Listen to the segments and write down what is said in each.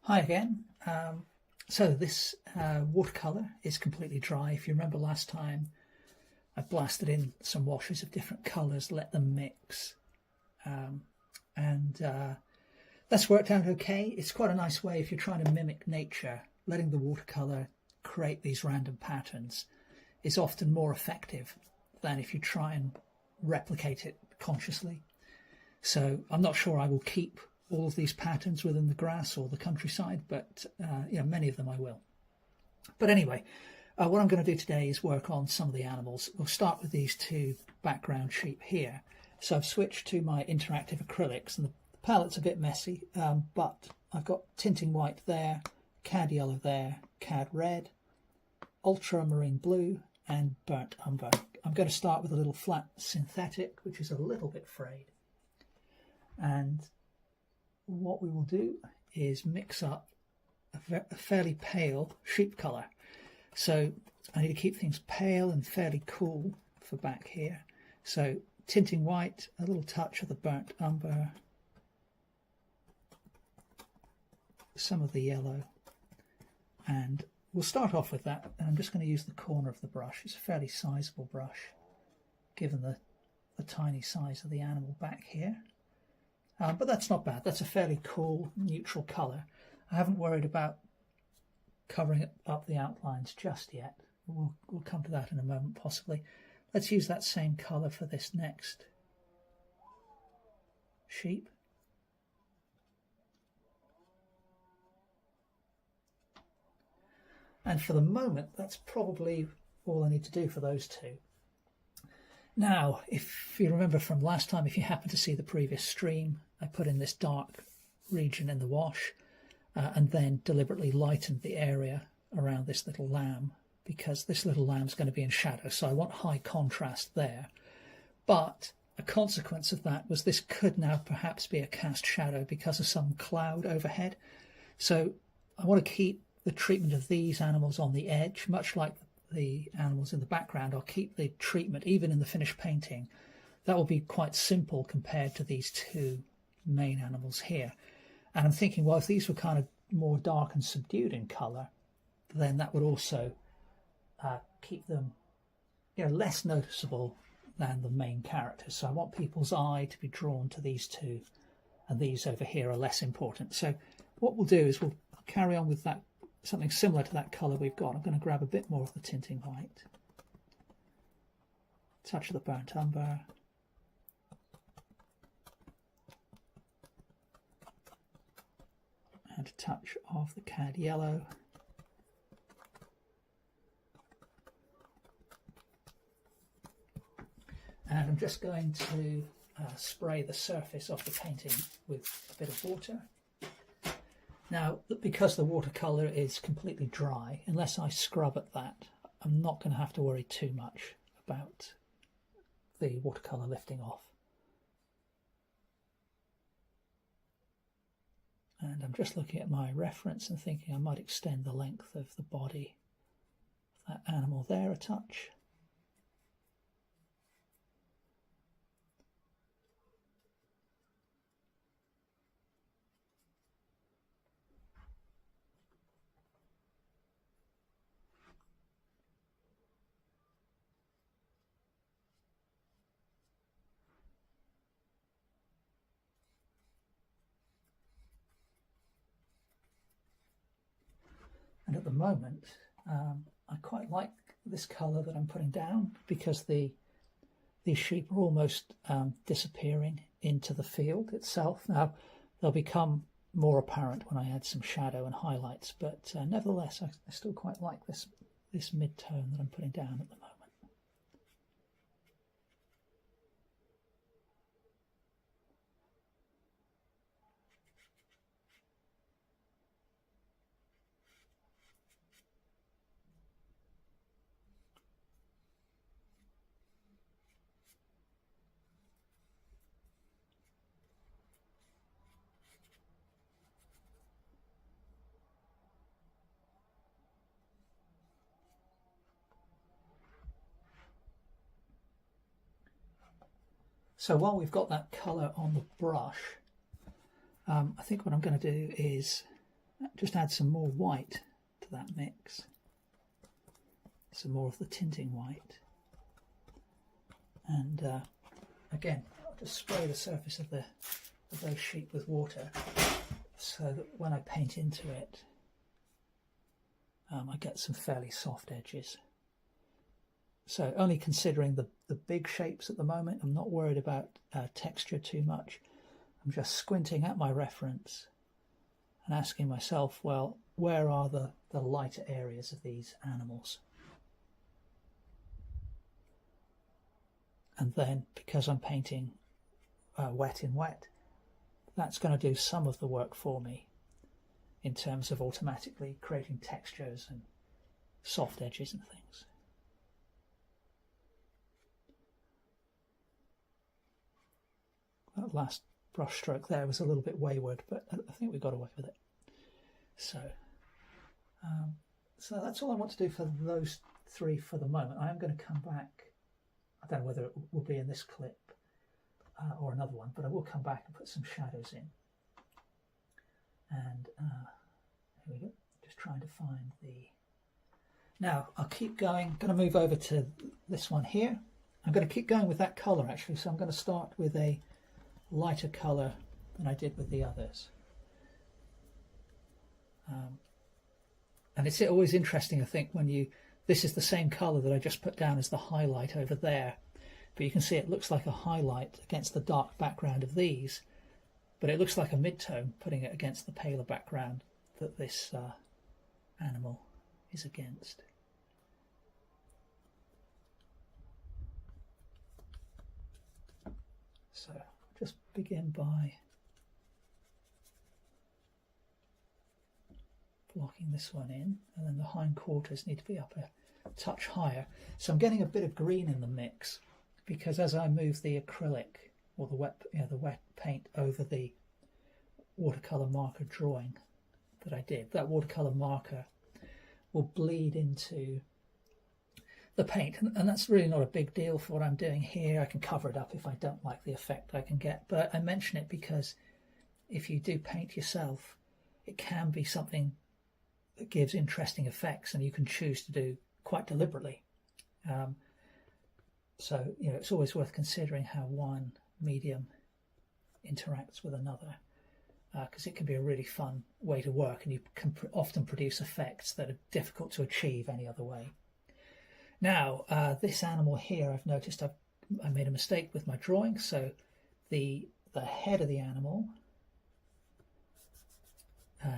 Hi again. So this watercolour is completely dry. If you remember last time, I blasted in some washes of different colours, let them mix, and that's worked out okay. It's quite a nice way if you're trying to mimic nature. Letting the watercolour create these random patterns is often more effective than if you try and replicate it consciously. So I'm not sure I will keep all of these patterns within the grass or the countryside, but many of them I will. But anyway, what I'm going to do today is work on some of the animals. We'll start with these two background sheep here. So I've switched to my interactive acrylics, and the palette's a bit messy, but I've got tinting white there, cad yellow there, cad red, ultramarine blue, and burnt umber. I'm going to start with a little flat synthetic, which is a little bit frayed. And what we will do is mix up a fairly pale sheep colour. So I need to keep things pale and fairly cool for back here. So tinting white, a little touch of the burnt umber, some of the yellow, and we'll start off with that. And I'm just going to use the corner of the brush. It's a fairly sizable brush given the tiny size of the animal back here. But that's not bad. That's a fairly cool, neutral colour. I haven't worried about covering up the outlines just yet. We'll come to that in a moment, possibly. Let's use that same colour for this next sheep. And for the moment, that's probably all I need to do for those two. Now, if you remember from last time, if you happen to see the previous stream, I put in this dark region in the wash and then deliberately lightened the area around this little lamb, because this little lamb's going to be in shadow, so I want high contrast there. But a consequence of that was this could now perhaps be a cast shadow because of some cloud overhead. So I want to keep the treatment of these animals on the edge, much like the animals in the background. I'll keep the treatment even in the finished painting. That will be quite simple compared to these two main animals here. And I'm thinking, well, if these were kind of more dark and subdued in colour, then that would also keep them less noticeable than the main characters. So I want people's eye to be drawn to these two, and these over here are less important. So what we'll do is we'll carry on with that, something similar to that colour we've got. I'm going to grab a bit more of the tinting white, touch of the burnt umber, and a touch of the cad yellow, and I'm just going to spray the surface of the painting with a bit of water. Now, because the watercolour is completely dry, unless I scrub at that, I'm not going to have to worry too much about the watercolour lifting off. And I'm just looking at my reference and thinking I might extend the length of the body of that animal there a touch. And at the moment, I quite like this colour that I'm putting down, because these sheep are almost disappearing into the field itself. Now, they'll become more apparent when I add some shadow and highlights, but nevertheless, I still quite like this mid-tone that I'm putting down at the moment. So while we've got that colour on the brush, I think what I'm going to do is just add some more white to that mix, some more of the tinting white, and again I'll just spray the surface of those sheet with water so that when I paint into it I get some fairly soft edges. So only considering the big shapes at the moment. I'm not worried about texture too much. I'm just squinting at my reference and asking myself, well, where are the lighter areas of these animals? And then, because I'm painting wet in wet, that's going to do some of the work for me in terms of automatically creating textures and soft edges and things. That last brush stroke there was a little bit wayward, but I think we got away with it. So that's all I want to do for those three for the moment. I am going to come back. I don't know whether it will be in this clip or another one, but I will come back and put some shadows in. And here we go. Just trying to find the... Now, I'll keep going. I'm going to move over to this one here. I'm going to keep going with that colour, actually. So I'm going to start with a lighter colour than I did with the others. And it's always interesting, I think, when this is the same colour that I just put down as the highlight over there, but you can see it looks like a highlight against the dark background of these, but it looks like a mid-tone putting it against the paler background that this animal is against. So just begin by blocking this one in, and then the hindquarters need to be up a touch higher. So I'm getting a bit of green in the mix because as I move the acrylic or the wet paint over the watercolor marker drawing that I did, that watercolor marker will bleed into the paint, and that's really not a big deal for what I'm doing here. I can cover it up if I don't like the effect I can get, but I mention it because if you do paint yourself, it can be something that gives interesting effects, and you can choose to do quite deliberately. So it's always worth considering how one medium interacts with another, because it can be a really fun way to work, and you can often produce effects that are difficult to achieve any other way. Now, this animal here, I've noticed I made a mistake with my drawing. So the head of the animal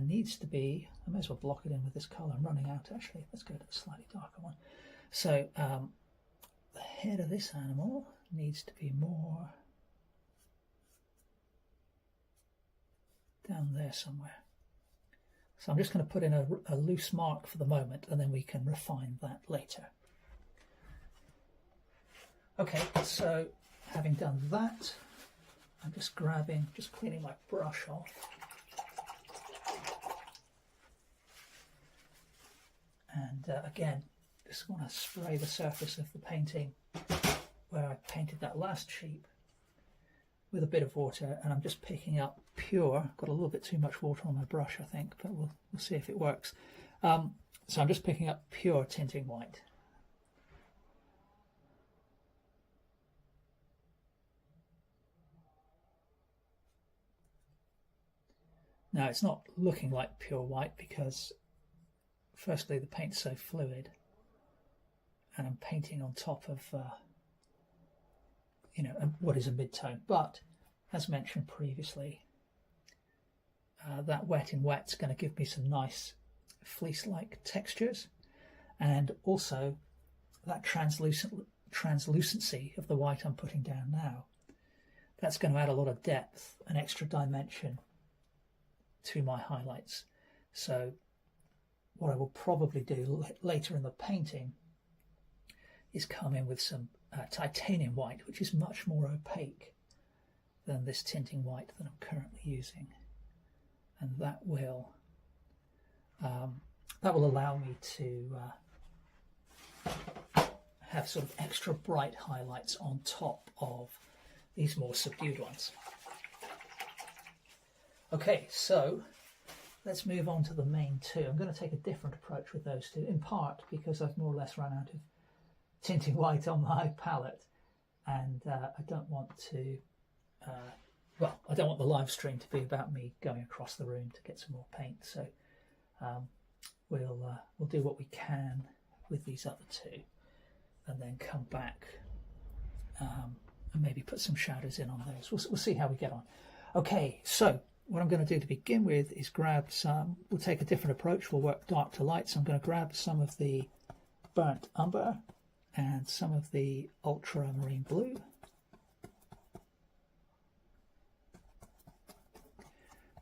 needs to be, I may as well block it in with this colour. I'm running out actually. Let's go to the slightly darker one. So the head of this animal needs to be more down there somewhere. So I'm just going to put in a loose mark for the moment, and then we can refine that later. Okay, so having done that, I'm just cleaning my brush off. And again, just want to spray the surface of the painting where I painted that last sheep with a bit of water, and I'm just picking up pure. Got a little bit too much water on my brush, I think, but we'll see if it works. So I'm just picking up pure tinting white. Now, it's not looking like pure white because, firstly, the paint's so fluid, and I'm painting on top of, what is a mid-tone. But, as mentioned previously, that wet in wet's going to give me some nice fleece-like textures, and also that translucency of the white I'm putting down now. That's going to add a lot of depth and extra dimension to my highlights. So what I will probably do later in the painting is come in with some titanium white, which is much more opaque than this tinting white that I'm currently using, and that will allow me to have sort of extra bright highlights on top of these more subdued ones. Okay, so let's move on to the main two. I'm going to take a different approach with those two, in part because I've more or less run out of tinting white on my palette, and I don't want to, well, I don't want the live stream to be about me going across the room to get some more paint, so we'll do what we can with these other two, and then come back and maybe put some shadows in on those. We'll see how we get on. Okay, so what I'm going to do to begin with is grab some, we'll take a different approach, we'll work dark to light, so I'm going to grab some of the burnt umber and some of the ultramarine blue.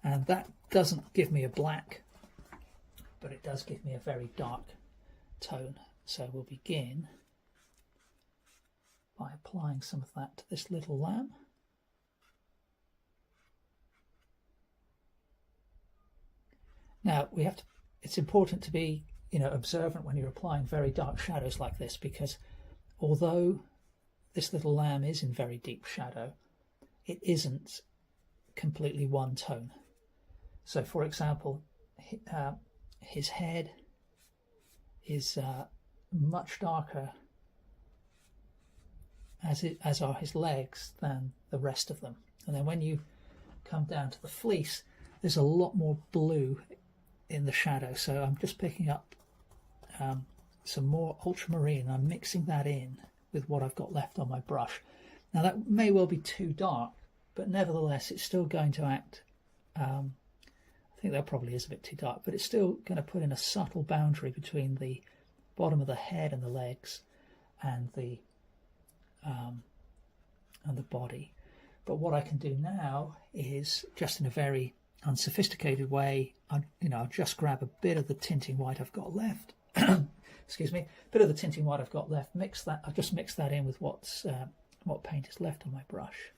And that doesn't give me a black, but it does give me a very dark tone. So we'll begin by applying some of that to this little lamb. Now we have to, it's important to be, observant when you're applying very dark shadows like this, because although this little lamb is in very deep shadow, it isn't completely one tone. So for example, his head is much darker, as are his legs, than the rest of them. And then when you come down to the fleece, there's a lot more blue in the shadow. So I'm just picking up some more ultramarine, and I'm mixing that in with what I've got left on my brush. Now that may well be too dark, but nevertheless it's still going to act, I think that probably is a bit too dark, but it's still going to put in a subtle boundary between the bottom of the head and the legs and the body. But what I can do now is, just in a very unsophisticated way, I'll just grab a bit of the tinting white I've got left. Excuse me, a bit of the tinting white I've got left. I'll just mix that in with what paint is left on my brush,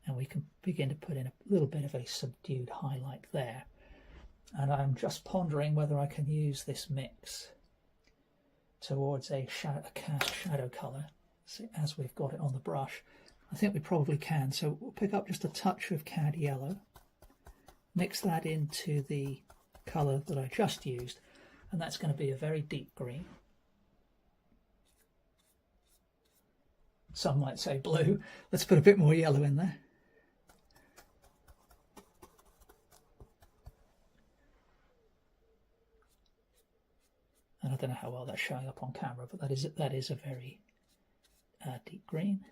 and we can begin to put in a little bit of a subdued highlight there. And I'm just pondering whether I can use this mix towards a cast shadow colour, as we've got it on the brush. I think we probably can. So we'll pick up just a touch of cad yellow, mix that into the colour that I just used, and that's going to be a very deep green. Some might say blue. Let's put a bit more yellow in there. And I don't know how well that's showing up on camera, but that is a very deep green.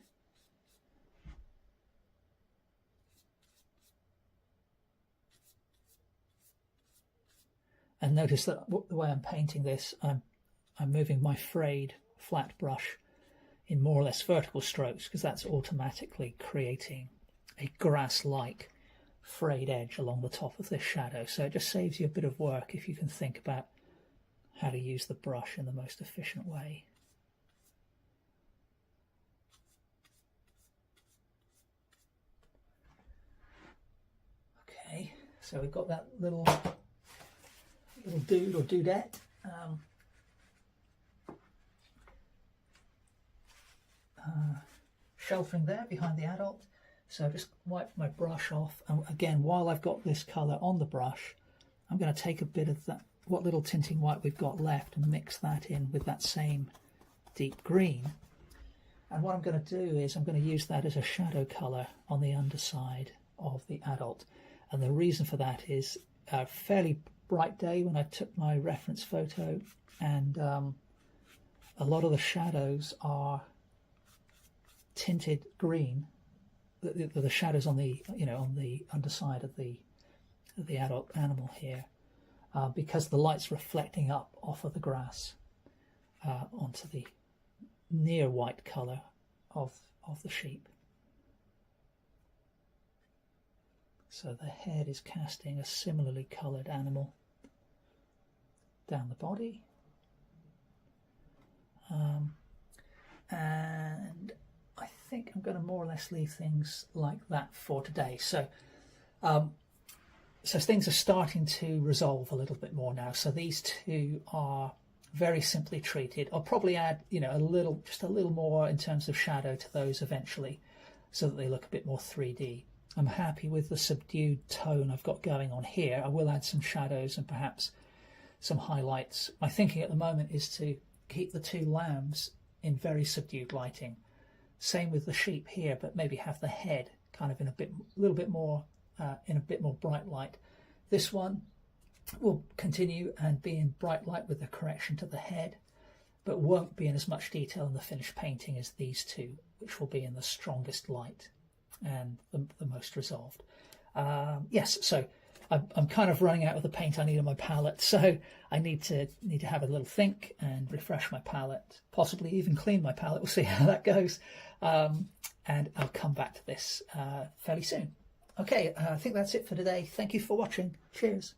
And notice that the way I'm painting this, I'm moving my frayed flat brush in more or less vertical strokes, because that's automatically creating a grass-like frayed edge along the top of this shadow. So it just saves you a bit of work if you can think about how to use the brush in the most efficient way. Okay, so we've got that little dude or dudette. Sheltering there behind the adult. So just wipe my brush off, and again, while I've got this colour on the brush, I'm going to take a bit of that, what little tinting white we've got left, and mix that in with that same deep green. And what I'm going to do is I'm going to use that as a shadow colour on the underside of the adult. And the reason for that is a fairly bright day when I took my reference photo, and a lot of the shadows are tinted green. The shadows on the on the underside of the adult animal here, because the light's reflecting up off of the grass onto the near white colour of the sheep. So the head is casting a similarly coloured animal down the body, and I think I'm going to more or less leave things like that for today. So so things are starting to resolve a little bit more now. So these two are very simply treated. I'll probably add just a little more in terms of shadow to those eventually, so that they look a bit more 3D. I'm happy with the subdued tone I've got going on here. I will add some shadows and perhaps some highlights. My thinking at the moment is to keep the two lambs in very subdued lighting. Same with the sheep here, but maybe have the head kind of in a little bit more, in a bit more bright light. This one will continue and be in bright light with the correction to the head, but won't be in as much detail in the finished painting as these two, which will be in the strongest light and the most resolved. Yes, so I'm kind of running out of the paint I need on my palette, so I need to have a little think and refresh my palette, possibly even clean my palette. We'll see how that goes, and I'll come back to this fairly soon. Okay, I think that's it for today. Thank you for watching. Cheers.